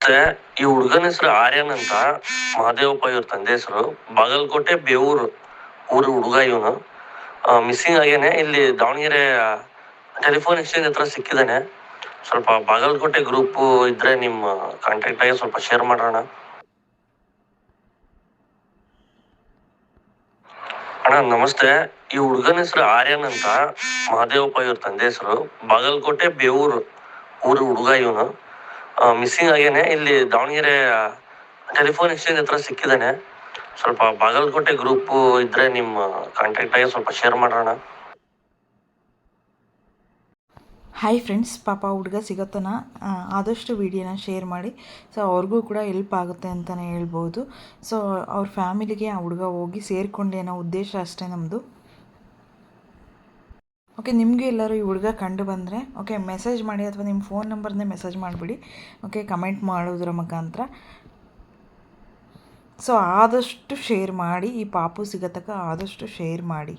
ಮತ್ತೆ ಈ ಹುಡುಗನ ಹೆಸರು ಆರ್ಯನ್ ಅಂತ. ಮಹದೇವಪ್ಪ ಇವ್ರ ತಂದೆ ಹೆಸರು. ಬಾಗಲಕೋಟೆ ಬೇವೂರು ಊರು ಹುಡುಗ ಇವನು. ಮಿಸ್ಸಿಂಗ್ ಆಗ್ಯಾನೆ. ಇಲ್ಲಿ ದಾವಣಗೆರೆ ಟೆಲಿಫೋನ್ ಎಕ್ಸ್ಚೇಂಜ್ ಹತ್ರ ಸಿಕ್ಕಿದ್ದಾನೆ. ಸ್ವಲ್ಪ ಬಾಗಲಕೋಟೆ ಗ್ರೂಪ್ ಇದ್ರೆ ನಿಮ್ಮ ಕಾಂಟ್ಯಾಕ್ಟ್ ಆಗಿ ಸ್ವಲ್ಪ ಶೇರ್ ಮಾಡೋಣ ಅಣ್ಣ. ನಮಸ್ತೆ. ಈ ಹುಡುಗನ ಹೆಸರು ಆರ್ಯನ್ ಅಂತ. ಮಹದೇವಪ್ಪ ಇವ್ರ ತಂದೆ ಹೆಸರು. ಬಾಗಲಕೋಟೆ ಬೇವೂರು ಊರು ಹುಡುಗ ಇವನು. ಮಿಸ್ಸಿಂಗ್ ಆಗ್ಯಾನೆ. ಇಲ್ಲಿ ದಾವಣಗೆರೆ ಟೆಲಿಫೋನ್ ಎಕ್ಸ್ಚೇಂಜ್ ಹತ್ರ ಸಿಕ್ಕಿದ್ದಾನೆ. ಸ್ವಲ್ಪ ಬಾಗಲಕೋಟೆ ಗ್ರೂಪ್ ಇದ್ರೆ ನಿಮ್ಮ ಕಾಂಟ್ಯಾಕ್ಟ್ ಆಗಿ ಸ್ವಲ್ಪ ಶೇರ್ ಮಾಡೋಣ. ಹಾಯ್ ಫ್ರೆಂಡ್ಸ್, ಪಾಪ ಹುಡುಗ ಸಿಗತ್ತನ ಆದಷ್ಟು ವಿಡಿಯೋನ ಶೇರ್ ಮಾಡಿ. ಸೊ ಅವ್ರಿಗೂ ಕೂಡ ಹೆಲ್ಪ್ ಆಗುತ್ತೆ ಅಂತಲೇ ಹೇಳ್ಬೋದು. ಸೊ ಅವ್ರ ಫ್ಯಾಮಿಲಿಗೆ ಆ ಹುಡುಗ ಹೋಗಿ ಸೇರಿಕೊಂಡೆ ಅನ್ನೋ ಉದ್ದೇಶ ಅಷ್ಟೇ ನಮ್ಮದು. ಓಕೆ, ನಿಮಗೆ ಎಲ್ಲರೂ ಈ ಹುಡುಗ ಕಂಡು ಬಂದರೆ ಓಕೆ ಮೆಸೇಜ್ ಮಾಡಿ, ಅಥವಾ ನಿಮ್ಮ ಫೋನ್ ನಂಬರ್ನೇ ಮೆಸೇಜ್ ಮಾಡಿಬಿಡಿ. ಓಕೆ, ಕಮೆಂಟ್ ಮಾಡೋದ್ರ ಮುಖಾಂತರ. ಸೊ ಆದಷ್ಟು ಶೇರ್ ಮಾಡಿ, ಈ ಪಾಪು ಸಿಗತಕ್ಕ ಆದಷ್ಟು ಶೇರ್ ಮಾಡಿ.